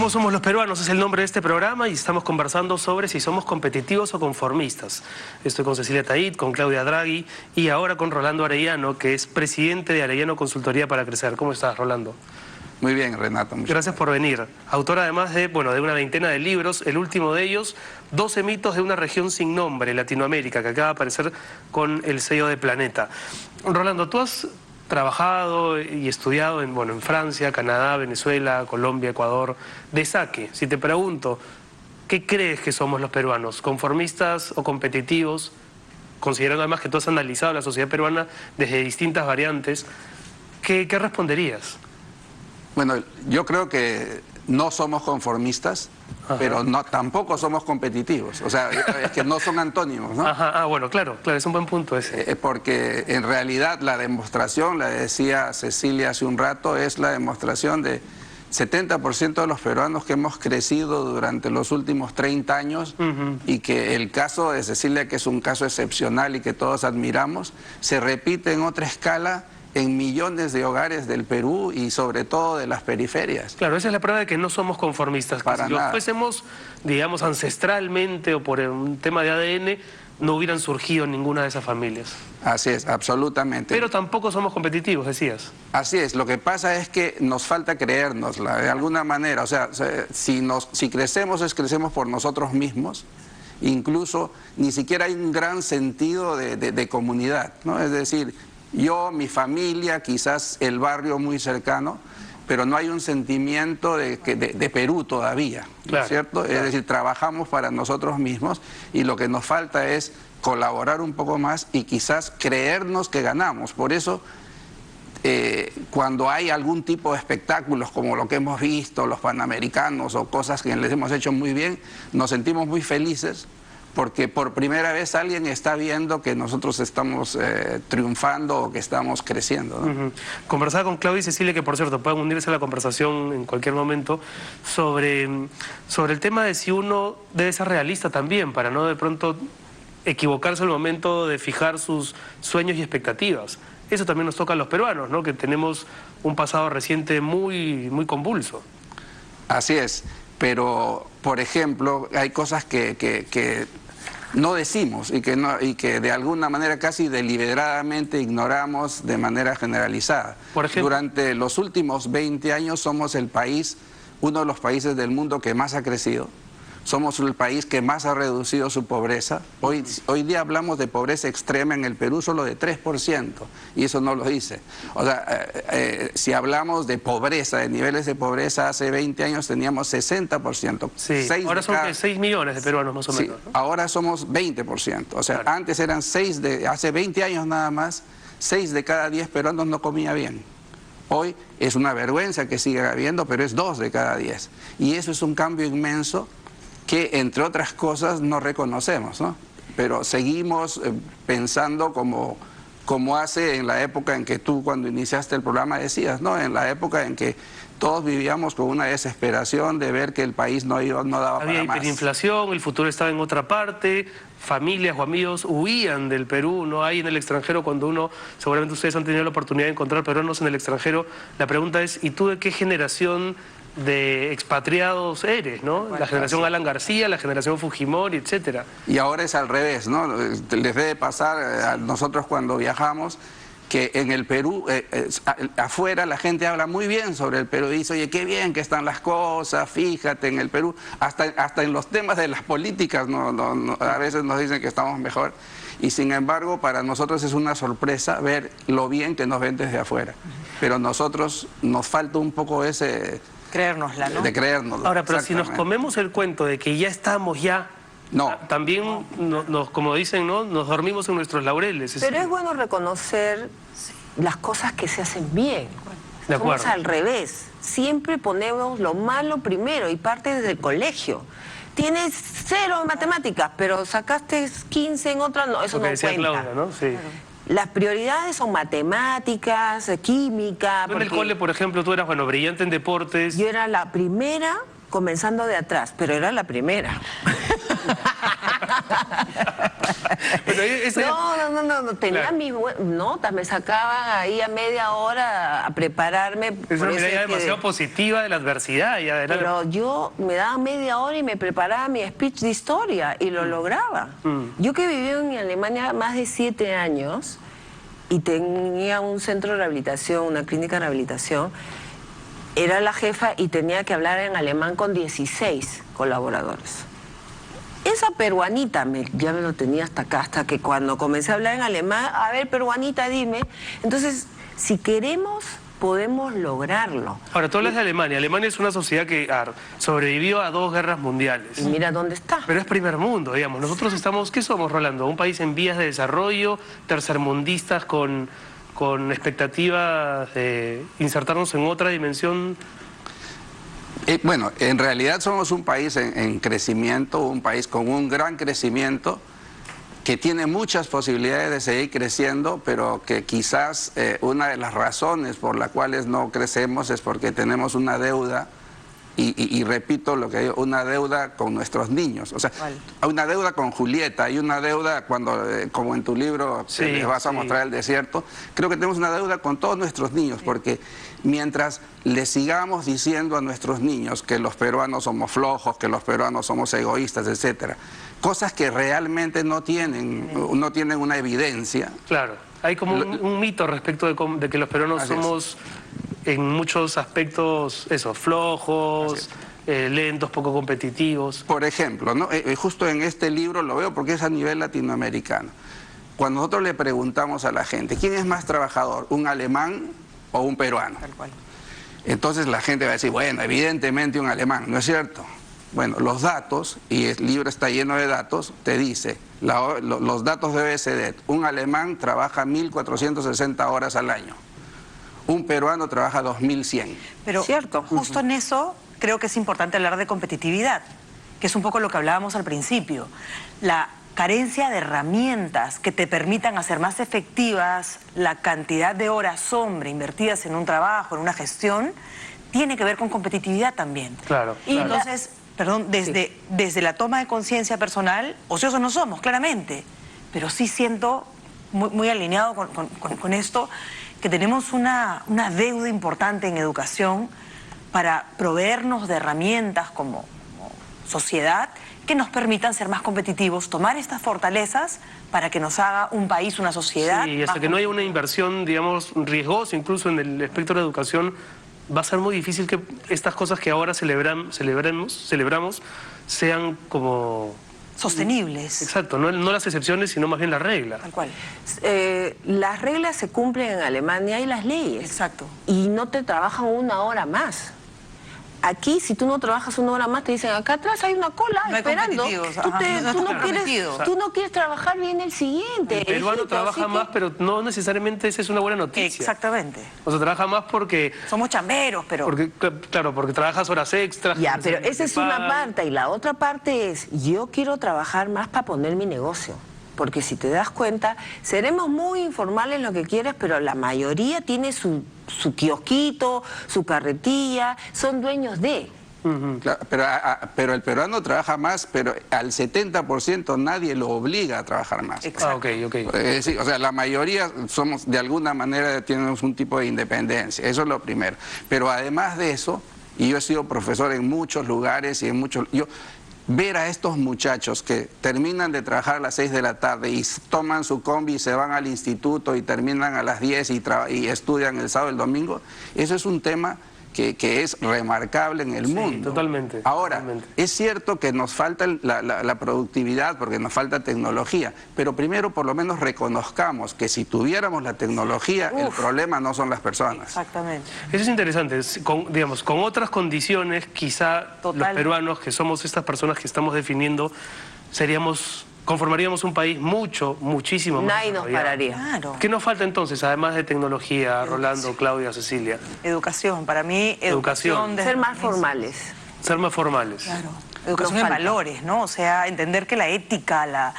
¿Cómo somos los peruanos? Es el nombre de este programa y estamos conversando sobre si somos competitivos o conformistas. Estoy con Cecilia Taid, con Claudia Draghi y ahora con Rolando Arellano, que es presidente de Arellano Consultoría para Crecer. ¿Cómo estás, Rolando? Muy bien, Renato. Gracias por venir. Autor además de una veintena de libros, el último de ellos, 12 mitos de una región sin nombre, Latinoamérica, que acaba de aparecer con el sello de Planeta. Rolando, tú has trabajado y estudiado en Francia, Canadá, Venezuela, Colombia, Ecuador. De saque, si te pregunto, ¿qué crees que somos los peruanos? ¿Conformistas o competitivos? Considerando además que tú has analizado la sociedad peruana desde distintas variantes, ¿qué responderías? Bueno, yo creo que no somos conformistas, Ajá. pero tampoco somos competitivos. O sea, es que no son antónimos, ¿no? Ajá, bueno, claro, es un buen punto ese. Porque en realidad la demostración, la decía Cecilia hace un rato, es la demostración de 70% de los peruanos que hemos crecido durante los últimos 30 años y que el caso de Cecilia, que es un caso excepcional y que todos admiramos, se repite en otra escala en millones de hogares del Perú y sobre todo de las periferias. Claro, esa es la prueba de que no somos conformistas. Para si lo nada. fuésemos, digamos, ancestralmente o por un tema de ADN, no hubieran surgido ninguna de esas familias. Así es, absolutamente. Pero tampoco somos competitivos, decías. Así es, lo que pasa es que nos falta creérnosla de alguna manera. O sea, si crecemos, crecemos por nosotros mismos. Incluso ni siquiera hay un gran sentido de comunidad, ¿no? Es decir, yo, mi familia, quizás el barrio muy cercano, pero no hay un sentimiento de Perú todavía, ¿no es cierto? Claro. Es decir, trabajamos para nosotros mismos y lo que nos falta es colaborar un poco más y quizás creernos que ganamos. Por eso, cuando hay algún tipo de espectáculos como lo que hemos visto, los Panamericanos o cosas que les hemos hecho muy bien, nos sentimos muy felices, porque por primera vez alguien está viendo que nosotros estamos triunfando o que estamos creciendo, ¿no? Conversaba con Claudia y Cecilia, que por cierto pueden unirse a la conversación en cualquier momento, sobre el tema de si uno debe ser realista también, para no de pronto equivocarse al momento de fijar sus sueños y expectativas. Eso también nos toca a los peruanos, ¿no? Que tenemos un pasado reciente muy convulso. Así es, pero por ejemplo hay cosas que no decimos y que de alguna manera casi deliberadamente ignoramos de manera generalizada. Por ejemplo, durante los últimos 20 años somos uno de los países del mundo que más ha crecido. Somos el país que más ha reducido su pobreza. Hoy día hablamos de pobreza extrema en el Perú solo de 3%, y eso no lo dice. O sea, si hablamos de pobreza, de niveles de pobreza, hace 20 años teníamos 60%. Sí, ahora son 6 millones de peruanos más o menos, ¿no? Ahora somos 20%. O sea, claro, antes eran hace 20 años nada más, 6 de cada 10 peruanos no comía bien. Hoy es una vergüenza que siga habiendo, pero es 2 de cada 10. Y eso es un cambio inmenso que, entre otras cosas, no reconocemos, ¿no? Pero seguimos pensando como hace en la época en que tú, cuando iniciaste el programa, decías, ¿no? En la época en que todos vivíamos con una desesperación de ver que el país no daba para más. Había hiperinflación, el futuro estaba en otra parte, familias o amigos huían del Perú, no hay en el extranjero. Cuando seguramente ustedes han tenido la oportunidad de encontrar peruanos en el extranjero, la pregunta es, ¿y tú de qué generación de expatriados eres, ¿no? Bueno, la generación Alan García, la generación Fujimori, etcétera. Y ahora es al revés, ¿no? Les debe pasar a nosotros cuando viajamos que en el Perú, afuera la gente habla muy bien sobre el Perú y dice, oye, qué bien que están las cosas, fíjate en el Perú, hasta en los temas de las políticas a veces nos dicen que estamos mejor. Y sin embargo, para nosotros es una sorpresa ver lo bien que nos ven desde afuera. Pero nosotros nos falta un poco ese... creérnosla, ¿no? De creérnosla. Ahora, pero si nos comemos el cuento de que ya estamos no. También, como dicen, ¿no? Nos dormimos en nuestros laureles. Pero es bueno reconocer las cosas que se hacen bien. De acuerdo. Somos al revés. Siempre ponemos lo malo primero y parte desde el colegio. Tienes 0 en matemáticas, pero sacaste 15 en otra, no, eso no cuenta. Claudia, ¿no? Sí. Claro. Las prioridades son matemáticas, química. Tú en el cole, por ejemplo, tú eras, brillante en deportes. Yo era la primera, comenzando de atrás, pero era la primera. Bueno, No, tenía Claro. mis notas, me sacaban ahí a media hora a prepararme. Es por una eso mirada es que- demasiado positiva de la adversidad. Y adelante. Pero yo me daba media hora y me preparaba mi speech de historia y lo lograba. Yo que viví en Alemania más de 7 años y tenía un centro de rehabilitación, una clínica de rehabilitación, era la jefa y tenía que hablar en alemán con 16 colaboradores. Esa peruanita ya me lo tenía hasta acá, hasta que cuando comencé a hablar en alemán, a ver, peruanita, dime. Entonces, si queremos, podemos lograrlo. Ahora, tú hablas de Alemania. Alemania es una sociedad que sobrevivió a 2 guerras mundiales. Y mira dónde está. Pero es primer mundo, digamos. Nosotros estamos, ¿qué somos, Rolando? Un país en vías de desarrollo, tercermundistas con expectativas de insertarnos en otra dimensión. Bueno, en realidad somos un país en crecimiento, un país con un gran crecimiento, que tiene muchas posibilidades de seguir creciendo, pero que quizás una de las razones por las cuales no crecemos es porque tenemos una deuda, y repito lo que digo, una deuda con nuestros niños. O sea, una deuda con Julieta y una deuda cuando, como en tu libro, Sí, les vas a sí. mostrar el desierto, creo que tenemos una deuda con todos nuestros niños, porque mientras le sigamos diciendo a nuestros niños que los peruanos somos flojos, que los peruanos somos egoístas, etcétera, cosas que realmente no tienen una evidencia. Claro, hay como un mito respecto de que los peruanos Así es. somos en muchos aspectos, flojos, lentos, poco competitivos. Por ejemplo, ¿no? Justo en este libro lo veo porque es a nivel latinoamericano. Cuando nosotros le preguntamos a la gente, ¿quién es más trabajador, un alemán o un peruano? Tal cual. Entonces la gente va a decir, bueno, evidentemente un alemán, ¿no es cierto? Bueno, los datos, y el libro está lleno de datos, te dice, los datos de OECD, un alemán trabaja 1.460 horas al año, un peruano trabaja 2.100. Pero Cierto. justo en eso creo que es importante hablar de competitividad, que es un poco lo que hablábamos al principio. La carencia de herramientas que te permitan hacer más efectivas la cantidad de horas hombre invertidas en un trabajo, en una gestión, tiene que ver con competitividad también. Claro, Y claro. entonces, perdón, desde la toma de conciencia personal, ociosos no somos, claramente, pero sí siento, muy alineado con esto, que tenemos una deuda importante en educación para proveernos de herramientas como sociedad que nos permitan ser más competitivos, tomar estas fortalezas para que nos haga un país, una sociedad. Sí, y hasta más que no haya una inversión, digamos, riesgosa, incluso en el espectro de educación, va a ser muy difícil que estas cosas que ahora celebramos sean como... sostenibles. Exacto, no las excepciones, sino más bien la regla. Tal cual. Las reglas se cumplen en Alemania y las leyes. Exacto. Y no te trabajan 1 hora más. Aquí, si tú no trabajas 1 hora más, te dicen, acá atrás hay una cola No hay esperando. competitivos, Tú, ajá, te- no tú estás no quieres, comprometido. tú no quieres trabajar bien el siguiente. El peruano hijito, trabaja así que- más, pero no necesariamente esa es una buena noticia. Exactamente. O sea, trabaja más porque Somos chamberos, pero... claro, porque trabajas horas extras. Ya, que pero te esa es una pagan. parte. Y la otra parte es, yo quiero trabajar más para poner mi negocio. Porque si te das cuenta, seremos muy informales lo que quieras, pero la mayoría tiene su kiosquito, su carretilla, son dueños de... Claro, pero el peruano trabaja más, pero al 70% nadie lo obliga a trabajar más. Ah, ok. Sí, o sea, la mayoría somos, de alguna manera, tenemos un tipo de independencia, eso es lo primero. Pero además de eso, y yo he sido profesor en muchos lugares y en muchos... Ver a estos muchachos que terminan de trabajar a las 6 de la tarde y toman su combi y se van al instituto y terminan a las 10 y estudian el sábado y el domingo, eso es un tema que es remarcable en el mundo. Totalmente. Ahora, totalmente. es cierto que nos falta la productividad porque nos falta tecnología, pero primero por lo menos reconozcamos que si tuviéramos la tecnología, el problema no son las personas. Exactamente. Eso es interesante. Digamos, con otras condiciones, quizá Total. los peruanos, que somos estas personas que estamos definiendo, conformaríamos un país muchísimo más Nadie nos desarrollado. pararía. Claro. ¿Qué nos falta entonces, además de tecnología, Rolando, Claudia, Cecilia? Educación, para mí, Educación. desde Ser más el inicio. formales. Ser más formales. Claro. Educación Nos en falta. valores, ¿no? O sea, entender que la ética,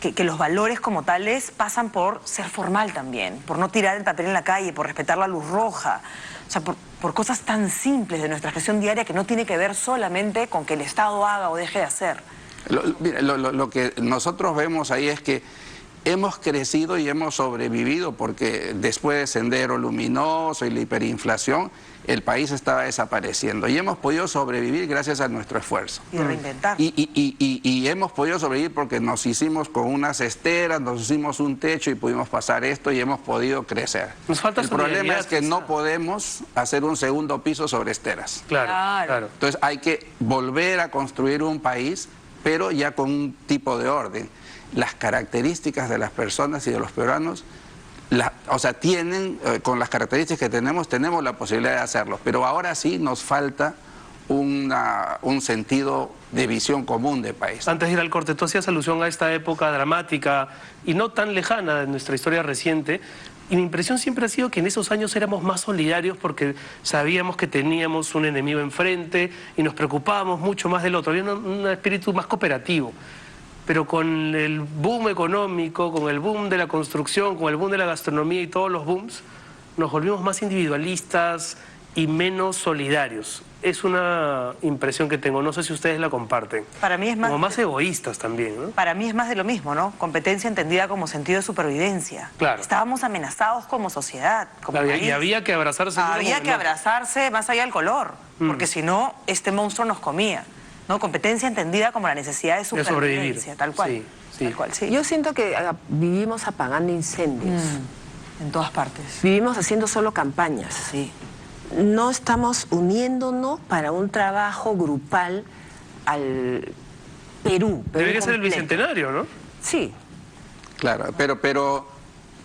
que los valores como tales pasan por ser formal también, por no tirar el papel en la calle, por respetar la luz roja, o sea, por cosas tan simples de nuestra gestión diaria que no tiene que ver solamente con que el Estado haga o deje de hacer. Lo que nosotros vemos ahí es que hemos crecido y hemos sobrevivido porque después de Sendero Luminoso y la hiperinflación, el país estaba desapareciendo y hemos podido sobrevivir gracias a nuestro esfuerzo. Y reinventar. Y hemos podido sobrevivir porque nos hicimos con unas esteras, nos hicimos un techo y pudimos pasar esto y hemos podido crecer. Nos falta el problema es que quizá. no podemos hacer un segundo piso sobre esteras. Claro. Entonces hay que volver a construir un país, pero ya con un tipo de orden. Las características de las personas y de los peruanos, tienen, con las características que tenemos la posibilidad de hacerlo, pero ahora sí nos falta un sentido de visión común de país. Antes de ir al corte, tú hacías alusión a esta época dramática y no tan lejana de nuestra historia reciente, y mi impresión siempre ha sido que en esos años éramos más solidarios porque sabíamos que teníamos un enemigo enfrente y nos preocupábamos mucho más del otro, había un espíritu más cooperativo. Pero con el boom económico, con el boom de la construcción, con el boom de la gastronomía y todos los booms, nos volvimos más individualistas y menos solidarios. Es una impresión que tengo, no sé si ustedes la comparten. Para mí es más... Como más egoístas también, ¿no? Para mí es más de lo mismo, ¿no? Competencia entendida como sentido de supervivencia. Claro. Estábamos amenazados como sociedad, como país. Y había que abrazarse. Había que abrazarse más allá del color, porque si no, este monstruo nos comía. ¿No? Competencia entendida como la necesidad de supervivencia, tal cual. Sí, sí. Tal cual, sí. Yo siento que vivimos apagando incendios. En todas partes. Vivimos haciendo solo campañas. Sí. No estamos uniéndonos para un trabajo grupal al Perú. Debería ser el completo. bicentenario, ¿no? Sí. Claro, pero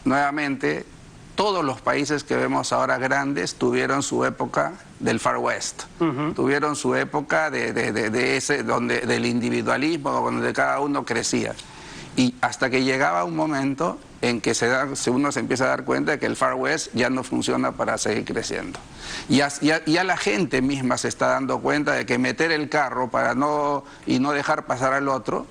nuevamente, todos los países que vemos ahora grandes tuvieron su época del Far West, tuvieron su época del individualismo, donde cada uno crecía. Y hasta que llegaba un momento en que uno se empieza a dar cuenta de que el Far West ya no funciona para seguir creciendo. Y ya la gente misma se está dando cuenta de que meter el carro y no dejar pasar al otro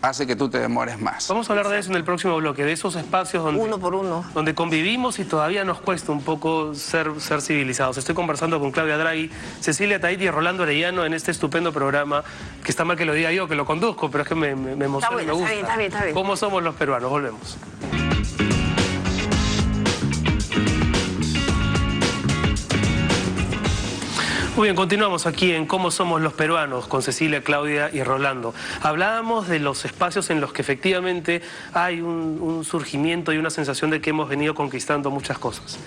hace que tú te demores más. Vamos a hablar de eso en el próximo bloque, de esos espacios donde, Uno por uno. donde convivimos y todavía nos cuesta un poco ser civilizados. Estoy conversando con Claudia Draghi, Cecilia Tahiti y Rolando Arellano en este estupendo programa, que está mal que lo diga yo, que lo conduzco, pero es que me emociona y me gusta. Está bien. ¿Cómo somos los peruanos? Volvemos. Muy bien, continuamos aquí en Cómo somos los peruanos con Cecilia, Claudia y Rolando. Hablábamos de los espacios en los que efectivamente hay un surgimiento y una sensación de que hemos venido conquistando muchas cosas.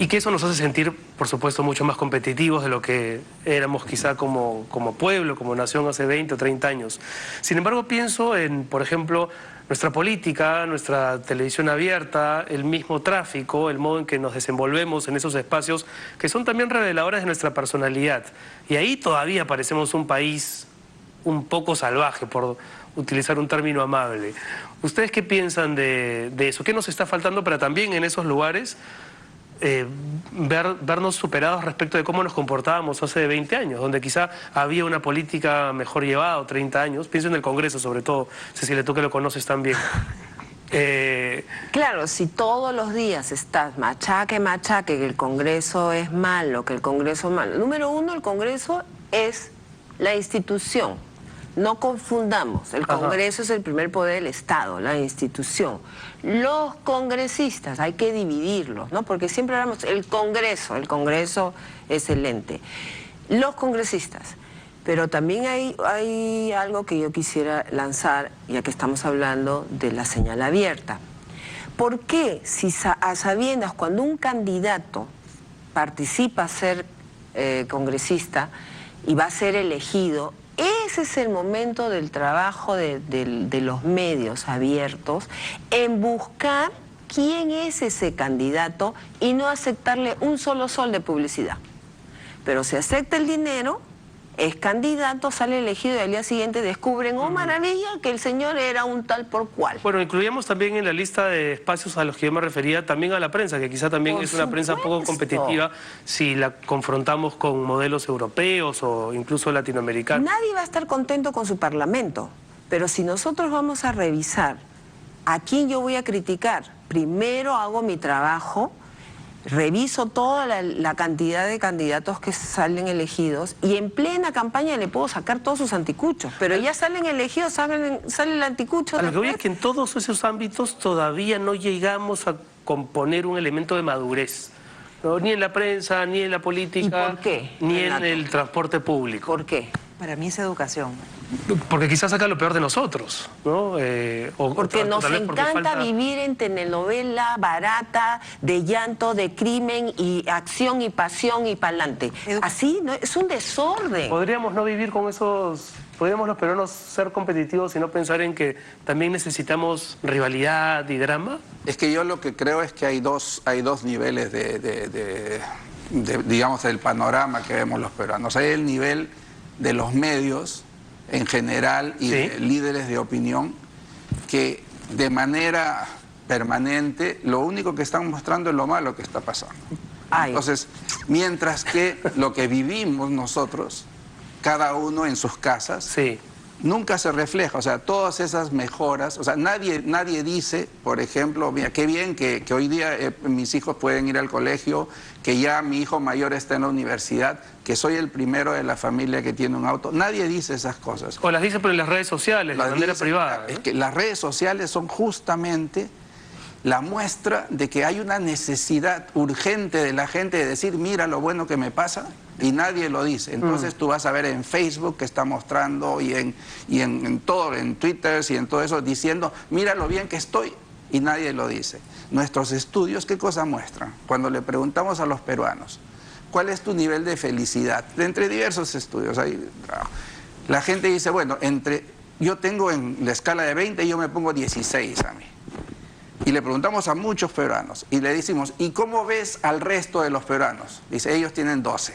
Y que eso nos hace sentir, por supuesto, mucho más competitivos de lo que éramos quizá como pueblo, como nación hace 20 o 30 años. Sin embargo, pienso en, por ejemplo, nuestra política, nuestra televisión abierta, el mismo tráfico, el modo en que nos desenvolvemos en esos espacios que son también reveladores de nuestra personalidad. Y ahí todavía parecemos un país un poco salvaje, por utilizar un término amable. ¿Ustedes qué piensan de eso? ¿Qué nos está faltando para también en esos lugares vernos superados respecto de cómo nos comportábamos hace 20 años, donde quizá había una política mejor llevada, o 30 años? Pienso en el Congreso, sobre todo, Cecilia, tú que lo conoces tan bien. Claro, si todos los días estás machaque, que el Congreso es malo, que el Congreso es malo. Número uno, el Congreso es la institución. No confundamos, el Congreso es el primer poder del Estado, la institución. Los congresistas, hay que dividirlos, ¿no? Porque siempre hablamos, el Congreso es el ente. Los congresistas, pero también hay algo que yo quisiera lanzar, ya que estamos hablando de la señal abierta. ¿Por qué, si a sabiendas, cuando un candidato participa a ser congresista y va a ser elegido, ese es el momento del trabajo de los medios abiertos en buscar quién es ese candidato y no aceptarle un solo sol de publicidad? Pero si acepta el dinero, es candidato, sale elegido y al día siguiente descubren, oh maravilla, que el señor era un tal por cual. Bueno, incluíamos también en la lista de espacios a los que yo me refería también a la prensa, que quizá también es una prensa poco competitiva si la confrontamos con modelos europeos o incluso latinoamericanos. Nadie va a estar contento con su parlamento, pero si nosotros vamos a revisar a quién yo voy a criticar, primero hago mi trabajo reviso toda la cantidad de candidatos que salen elegidos y en plena campaña le puedo sacar todos sus anticuchos, pero ya salen elegidos, sale el anticucho. A lo que voy es después. que en todos esos ámbitos todavía no llegamos a componer un elemento de madurez. ¿No? Ni en la prensa, ni en la política, ¿Y por qué, ni en Renato? el transporte público. ¿Por qué? Para mí es educación. Porque quizás saca lo peor de nosotros, ¿no? Porque nos tal vez porque encanta falta... vivir en telenovela barata, de llanto, de crimen y acción y pasión y pa'lante. Así, ¿no? Es un desorden. Podríamos no vivir con esos... Podríamos los peruanos ser competitivos y no pensar en que también necesitamos rivalidad y drama. Es que yo lo que creo es que hay dos niveles digamos, del panorama que vemos los peruanos. Hay el nivel de los medios en general y Sí. de líderes de opinión que de manera permanente lo único que están mostrando es lo malo que está pasando. Ay. Entonces, mientras que lo que vivimos nosotros, cada uno en sus casas, Sí. nunca se refleja, o sea, todas esas mejoras, o sea, nadie dice, por ejemplo, mira, qué bien que hoy día mis hijos pueden ir al colegio, que ya mi hijo mayor está en la universidad, que soy el primero de la familia que tiene un auto. Nadie dice esas cosas. O las dice por en las redes sociales, de Las manera dice- privada. Es ¿no? que las redes sociales son justamente la muestra de que hay una necesidad urgente de la gente de decir, mira lo bueno que me pasa, y nadie lo dice. Entonces tú vas a ver en Facebook que está mostrando y en todo, en Twitter y en todo eso, diciendo, mira lo bien que estoy, y nadie lo dice. Nuestros estudios, ¿qué cosa muestran? Cuando le preguntamos a los peruanos, ¿cuál es tu nivel de felicidad? De entre diversos estudios, la gente dice, bueno, yo tengo en la escala de 20 y yo me pongo 16 a mí. Y le preguntamos a muchos peruanos y le decimos, ¿y cómo ves al resto de los peruanos? Dice, ellos tienen 12.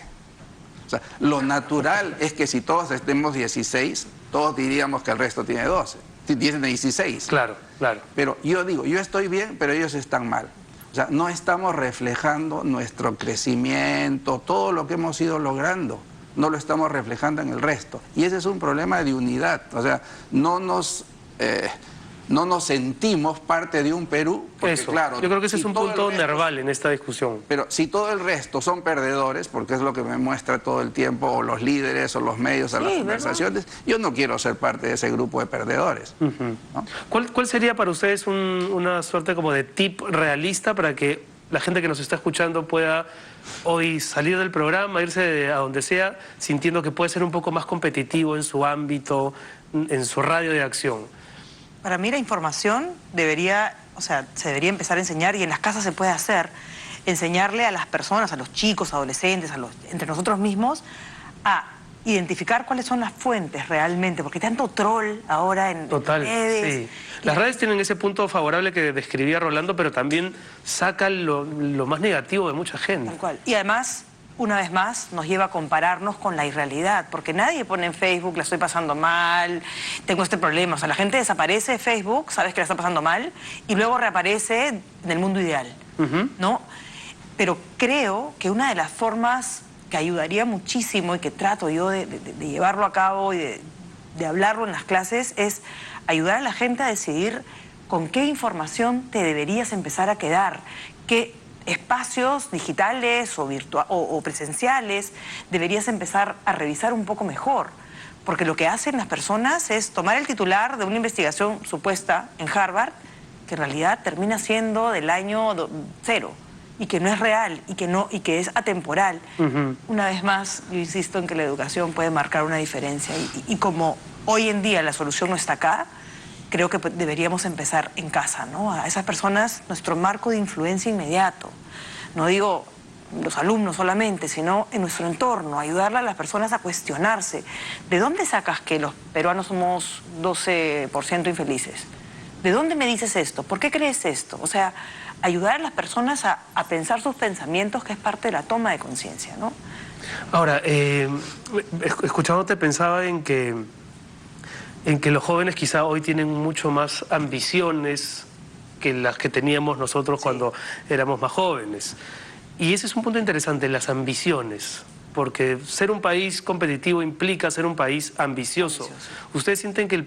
O sea, lo natural es que si todos estemos 16, todos diríamos que el resto tiene 12. Tienen 16. Claro, claro. Pero yo digo, yo estoy bien, pero ellos están mal. O sea, no estamos reflejando nuestro crecimiento, todo lo que hemos ido logrando. No lo estamos reflejando en el resto. Y ese es un problema de unidad. O sea, no nos sentimos parte de un Perú, porque Eso. claro... Yo creo que ese si es un todo el punto resto- nerval en esta discusión. Pero si todo el resto son perdedores, porque es lo que me muestra todo el tiempo, o los líderes, o los medios, a las Sí, conversaciones, yo no quiero ser parte de ese grupo de perdedores. ¿no? ¿Cuál sería para ustedes una suerte como de tip realista para que la gente que nos está escuchando pueda hoy salir del programa, irse a donde sea, sintiendo que puede ser un poco más competitivo en su ámbito, en su radio de acción? Para mí la información se debería empezar a enseñar, y en las casas se puede hacer, enseñarle a las personas, a los chicos, adolescentes, entre nosotros mismos, a identificar cuáles son las fuentes realmente, porque hay tanto troll ahora en Total, redes. sí. Las redes tienen ese punto favorable que describía Rolando, pero también sacan lo más negativo de mucha gente. Tal cual. Y además, una vez más, nos lleva a compararnos con la irrealidad, porque nadie pone en Facebook, la estoy pasando mal, tengo este problema. O sea, la gente desaparece de Facebook, sabes que la está pasando mal, y luego reaparece en el mundo ideal, ¿no? Pero creo que una de las formas que ayudaría muchísimo y que trato yo de llevarlo a cabo y de hablarlo en las clases es ayudar a la gente a decidir con qué información te deberías empezar a quedar, qué espacios digitales o presenciales deberías empezar a revisar un poco mejor. Porque lo que hacen las personas es tomar el titular de una investigación supuesta en Harvard, que en realidad termina siendo del año 0 y que no es real y que es atemporal. Una vez más, yo insisto en que la educación puede marcar una diferencia y como hoy en día la solución no está acá, creo que deberíamos empezar en casa, ¿no? A esas personas, nuestro marco de influencia inmediato. No digo los alumnos solamente, sino en nuestro entorno, ayudarle a las personas a cuestionarse. ¿De dónde sacas que los peruanos somos 12% infelices? ¿De dónde me dices esto? ¿Por qué crees esto? O sea, ayudar a las personas a pensar sus pensamientos, que es parte de la toma de conciencia, ¿no? Ahora, escuchándote pensaba en que los jóvenes quizá hoy tienen mucho más ambiciones que las que teníamos nosotros cuando éramos más jóvenes. Y ese es un punto interesante, las ambiciones, porque ser un país competitivo implica ser un país ambicioso. ¿Ustedes sienten que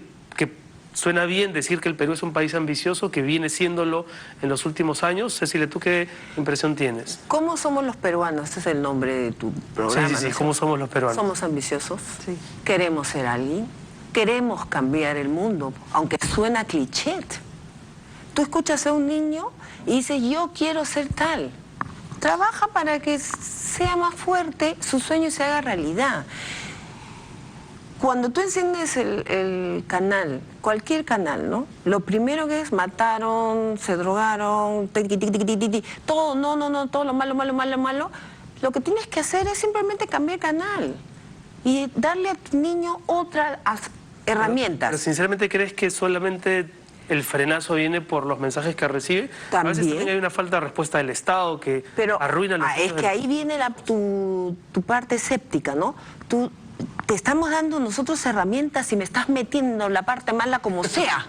suena bien decir que el Perú es un país ambicioso, que viene siéndolo en los últimos años. Cecilia, ¿tú qué impresión tienes? ¿Cómo somos los peruanos? Este es el nombre de tu programa. Sí, ¿no? ¿cómo somos los peruanos? Somos ambiciosos, Sí. queremos ser alguien, queremos cambiar el mundo, aunque suena cliché. Tú escuchas a un niño y dices, yo quiero ser tal. Trabaja para que sea más fuerte, su sueño se haga realidad. Cuando tú enciendes el canal, cualquier canal, ¿no? Lo primero que es, mataron, se drogaron, todo, no, todo lo malo. Lo que tienes que hacer es simplemente cambiar canal y darle a tu niño otras herramientas. Pero sinceramente, ¿crees que solamente el frenazo viene por los mensajes que recibe? A veces también hay una falta de respuesta del Estado que arruina los es que ahí viene tu parte escéptica, ¿no? Te estamos dando nosotros herramientas y me estás metiendo la parte mala como sea.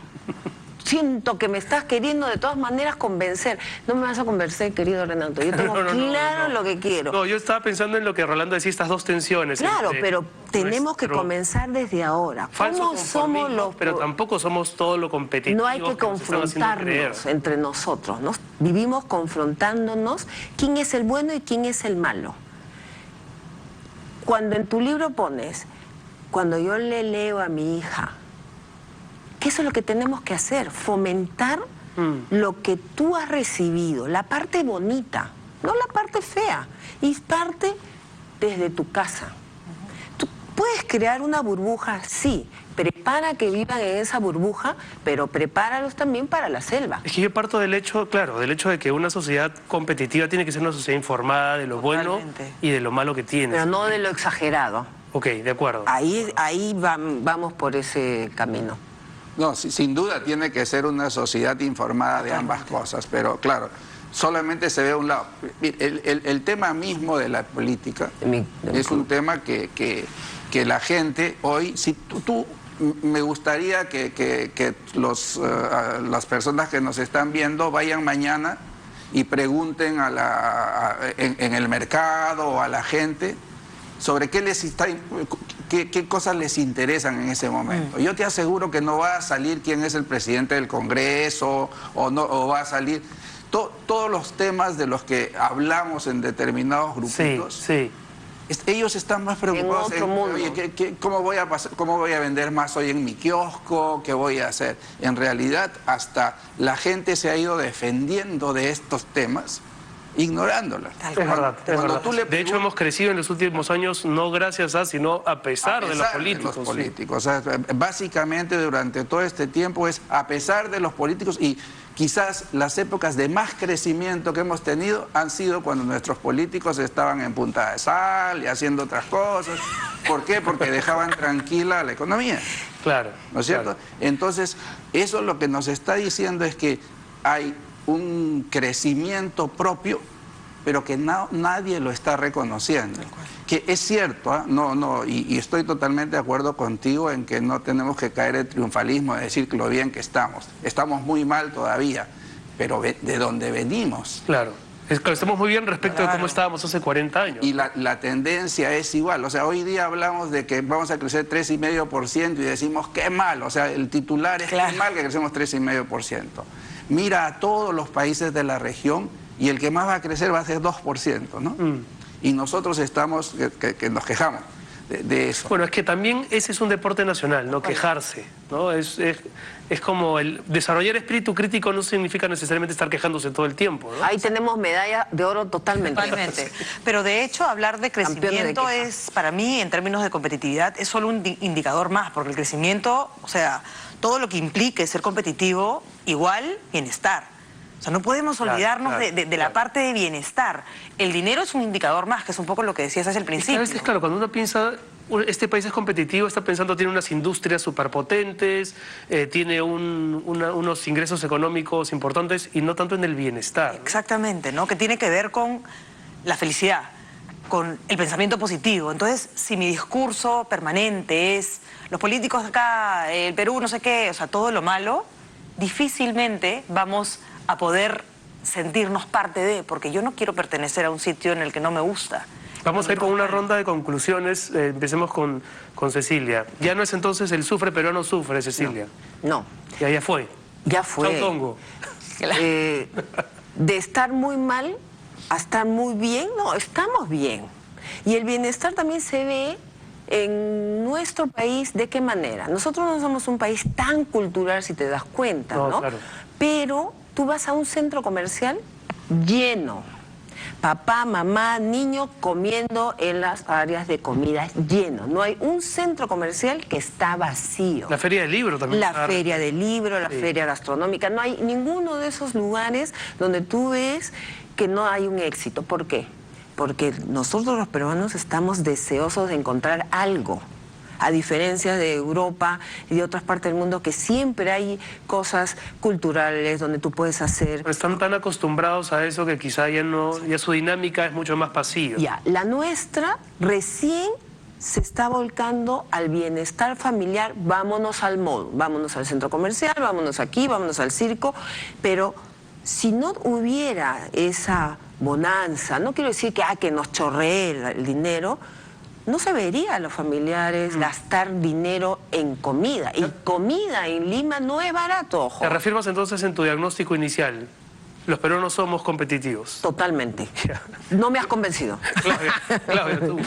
Siento que me estás queriendo de todas maneras convencer. No me vas a convencer, querido Renato. Yo tengo claro lo que quiero. No, yo estaba pensando en lo que Rolando decía, estas dos tensiones. Claro, pero tenemos que comenzar desde ahora. ¿Cómo somos los...? Pero tampoco somos todo lo competitivos. No hay que confrontarnos entre nosotros, ¿no? Vivimos confrontándonos quién es el bueno y quién es el malo. Cuando en tu libro pones, cuando yo le leo a mi hija, que eso es lo que tenemos que hacer, fomentar lo que tú has recibido, la parte bonita, no la parte fea, y parte desde tu casa. Tú puedes crear una burbuja, sí, prepara que vivan en esa burbuja, pero prepáralos también para la selva. Es que yo parto del hecho, claro, del hecho de que una sociedad competitiva tiene que ser una sociedad informada de lo bueno y de lo malo que tiene. Pero no de lo exagerado. Ok, de acuerdo. Ahí vamos por ese camino. No, sin duda tiene que ser una sociedad informada de ambas cosas, pero claro, solamente se ve un lado. El tema mismo de la política es un tema que la gente hoy, si tú me gustaría que las personas que nos están viendo vayan mañana y pregunten en el mercado o a la gente sobre qué cosas les interesan en ese momento. Yo te aseguro que no va a salir quién es el presidente del Congreso o va a salir todos los temas de los que hablamos en determinados grupitos. Sí. Ellos están más preocupados en oye, ¿cómo voy a vender más hoy en mi kiosco? ¿Qué voy a hacer? En realidad, hasta la gente se ha ido defendiendo de estos temas, ignorándolas. Es verdad. De hecho, hemos crecido en los últimos años no gracias a, sino a pesar de los políticos. O sea, básicamente durante todo este tiempo es a pesar de los políticos, y quizás las épocas de más crecimiento que hemos tenido han sido cuando nuestros políticos estaban en Punta de Sal y haciendo otras cosas. ¿Por qué? Porque dejaban tranquila la economía. Claro. ¿No es cierto? Entonces, eso lo que nos está diciendo es que hay un crecimiento propio, pero que nadie lo está reconociendo. Que es cierto, y estoy totalmente de acuerdo contigo en que no tenemos que caer en triunfalismo de decir que lo bien que estamos. Estamos muy mal todavía, pero de dónde venimos. Claro. Estamos muy bien respecto de cómo estábamos hace 40 años. Y la tendencia es igual. O sea, hoy día hablamos de que vamos a crecer 3,5% y decimos qué mal. O sea, el titular es qué mal que crecemos 3,5%. Mira a todos los países de la región y el que más va a crecer va a ser 2%, ¿no? Y nosotros estamos, que nos quejamos de eso. Bueno, es que también ese es un deporte nacional, no quejarse, ¿no? Es como desarrollar espíritu crítico no significa necesariamente estar quejándose todo el tiempo, ¿no? Ahí tenemos medalla de oro totalmente. Pero de hecho, hablar de crecimiento es, para mí, en términos de competitividad, es solo un indicador más, porque el crecimiento, o sea, todo lo que implique ser competitivo, igual bienestar. O sea, no podemos olvidarnos de la parte de bienestar. El dinero es un indicador más, que es un poco lo que decías desde el principio. A veces, claro, cuando uno piensa, este país es competitivo, está pensando, tiene unas industrias superpotentes, tiene unos ingresos económicos importantes y no tanto en el bienestar. Exactamente, ¿no? Que tiene que ver con la felicidad, con el pensamiento positivo. Entonces, si mi discurso permanente es los políticos de acá, el Perú, no sé qué, o sea, todo lo malo, difícilmente vamos a poder sentirnos parte de, porque yo no quiero pertenecer a un sitio en el que no me gusta. Vamos a ir con una ronda de conclusiones. Empecemos con Cecilia. Ya no es entonces el sufre peruano sufre, Cecilia. No, Ya fue. ya fue. Chau, Tongo. De estar muy mal a estar muy bien, no, estamos bien. Y el bienestar también se ve en nuestro país. ¿De qué manera? Nosotros no somos un país tan cultural, si te das cuenta, ¿no? Claro. Pero tú vas a un centro comercial lleno. Papá, mamá, niño comiendo en las áreas de comida lleno. No hay un centro comercial que está vacío. La feria del libro también. La feria del libro, la feria gastronómica. No hay ninguno de esos lugares donde tú ves que no hay un éxito. ¿Por qué? Porque nosotros los peruanos estamos deseosos de encontrar algo. A diferencia de Europa y de otras partes del mundo, que siempre hay cosas culturales donde tú puedes hacer. Están tan acostumbrados a eso que quizá ya su dinámica es mucho más pasiva. Ya, la nuestra recién se está volcando al bienestar familiar. Vámonos al mall, vámonos al centro comercial, vámonos aquí, vámonos al circo. Pero si no hubiera esa bonanza, no quiero decir que nos chorree el dinero, no se vería a los familiares gastar dinero en comida. Y comida en Lima no es barato, ojo. ¿Te reafirmas entonces en tu diagnóstico inicial? Los peruanos somos competitivos. Totalmente. No me has convencido. Claudia, tú.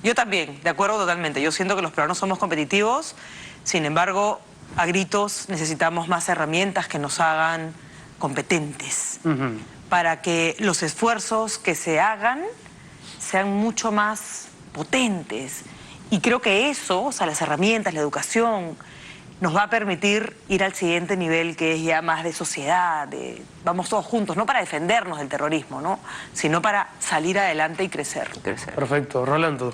Yo también, de acuerdo totalmente. Yo siento que los peruanos somos competitivos, sin embargo, a gritos necesitamos más herramientas que nos hagan competentes, para que los esfuerzos que se hagan sean mucho más potentes. Y creo que eso, o sea, las herramientas, la educación, nos va a permitir ir al siguiente nivel, que es ya más de sociedad, vamos todos juntos, no para defendernos del terrorismo, ¿no?, sino para salir adelante y crecer. Perfecto. Rolando.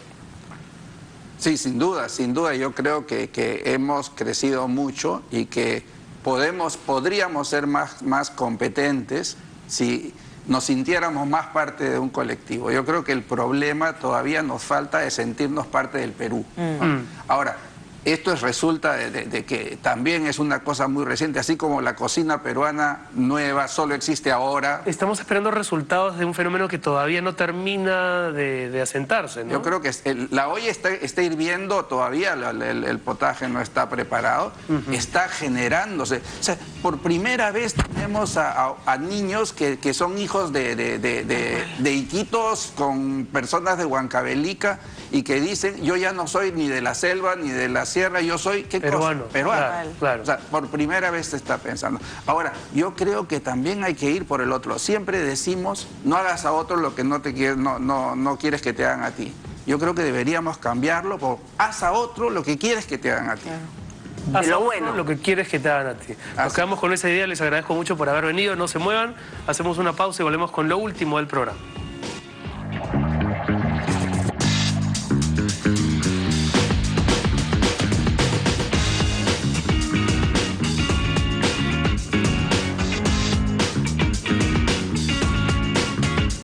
Sí, sin duda, yo creo que hemos crecido mucho y que podríamos ser más competentes si nos sintiéramos más parte de un colectivo. Yo creo que el problema todavía nos falta de sentirnos parte del Perú, ¿no? Ahora, esto resulta de que también es una cosa muy reciente, así como la cocina peruana nueva solo existe ahora. Estamos esperando resultados de un fenómeno que todavía no termina de asentarse, ¿no? Yo creo que la olla está hirviendo todavía, el potaje no está preparado, está generándose. O sea, por primera vez tenemos a niños que son hijos de Iquitos con personas de Huancavelica y que dicen, yo ya no soy ni de la selva ni de la sierra, yo soy, ¿qué peruano, cosa? Peruano. Claro. O sea, por primera vez se está pensando. Ahora, yo creo que también hay que ir por el otro. Siempre decimos, no hagas a otro lo que no quieres que te hagan a ti. Yo creo que deberíamos cambiarlo por, haz a otro lo que quieres que te hagan a ti. Haz lo que quieres que te hagan a ti. Nos quedamos con esa idea, les agradezco mucho por haber venido, no se muevan, hacemos una pausa y volvemos con lo último del programa.